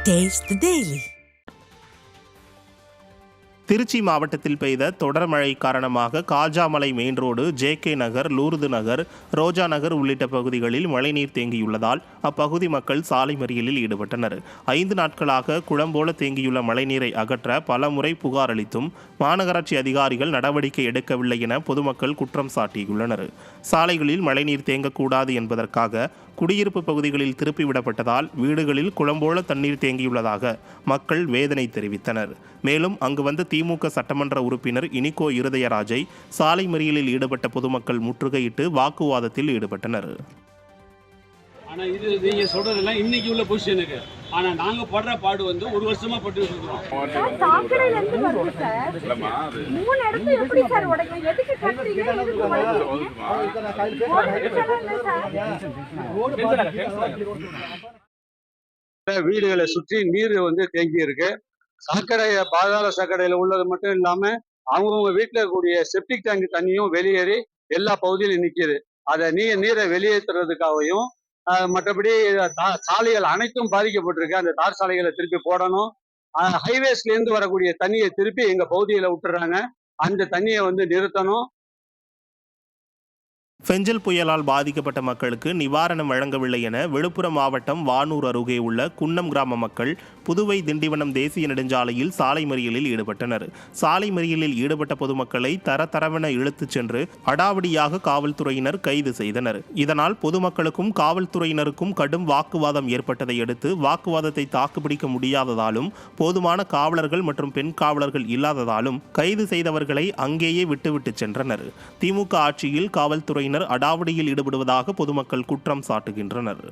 Taste the Daily. Trichy மாவட்டத்தில் பெய்த தொடர் மழை காரணமாக காஜாமலை மெயின் ரோடு, ஜே.கே. நகர், லூர்து நகர், ரோஜா நகர் உள்ளிட்ட பகுதிகளில் மழைநீர் தேங்கியுள்ளதால் அப்பகுதி மக்கள் சாலை மறியலில் ஈடுபட்டனர். 5 நாட்களாக குளம்போல தேங்கியுள்ள மழைநீரை அகற்ற பல முறை புகார் அளித்தும் மாநகராட்சி அதிகாரிகள் நடவடிக்கை எடுக்கவில்லை என பொதுமக்கள் குற்றம் சாட்டியுள்ளனர். சாலைகளில் மழைநீர் தேங்கக்கூடாது என்பதற்காக குடியிருப்பு பகுதிகளில் திருப்பிவிடப்பட்டதால் வீடுகளில் குளம்போல தண்ணீர் தேங்கியுள்ளதாக மக்கள் வேதனை தெரிவித்தனர். மேலும் அங்கு வந்த திமுக சட்டமன்ற உறுப்பினர் இனிகோ இருதயராஜை சாலை மறியலில் ஈடுபட்ட பொதுமக்கள் முற்றுகையிட்டு வாக்குவாதத்தில் ஈடுபட்டனர். ஆனால் இது நீங்கள் சொல்கிறதெல்லாம் இன்றைக்கி உள்ள பொசிஷனுக்கு. ஆனால் நாங்கள் படுற பாடு வந்து ஒரு வருஷமாக பட்டு இருக்கிறோம். சாக்கடையிலேருந்து வருது சார். 3 இடத்துல எப்படி சார் உடைக்கும்? எதுக்கு கட்டுறீங்க? எதுக்கு வீடுகளை சுற்றி நீர் வந்து தேங்கி இருக்கு. சாக்கடை பாதாள சாக்கடையில் உள்ளது மட்டும் இல்லாமல் அவங்கவுங்க வீட்டில் இருக்கக்கூடிய செப்டிக் டேங்க் தண்ணியும் வெளியேறி எல்லா பகுதியிலும் நிற்கிது. அதை நீரை வெளியேற்றுறதுக்காகவும் மற்றபடி சாலைகள் அனைத்தும் பாதிக்கப்பட்டிருக்கு. அந்த தார் சாலைகளை திருப்பி போடணும். ஹைவேஸ்லேருந்து வரக்கூடிய தண்ணியை திருப்பி எங்கள் பகுதியில் விட்டுறாங்க. அந்த தண்ணியை வந்து நிறுத்தணும். பெஞ்சல் புயலால் பாதிக்கப்பட்ட மக்களுக்கு நிவாரணம் வழங்கவில்லை என விழுப்புரம் மாவட்டம் வானூர் அருகே உள்ள குன்னம் கிராம மக்கள் புதுவை திண்டிவனம் தேசிய நெடுஞ்சாலையில் சாலை மறியலில் ஈடுபட்டனர். சாலை மறியலில் ஈடுபட்ட பொதுமக்களை தரதரவென இழுத்துச் சென்று அடாவடியாக காவல்துறையினர் கைது செய்தனர். இதனால் பொதுமக்களுக்கும் காவல்துறையினருக்கும் கடும் வாக்குவாதம் ஏற்பட்டதை அடுத்து வாக்குவாதத்தை தாக்குப்பிடிக்க முடியாததாலும் போதுமான காவலர்கள் மற்றும் பெண் காவலர்கள் இல்லாததாலும் கைது செய்தவர்களை அங்கேயே விட்டுவிட்டு சென்றனர். திமுக ஆட்சியில் காவல்துறையினர் அடாவடியில் ஈடுபடுவதாக பொதுமக்கள் குற்றம் சாட்டுகின்றனர்.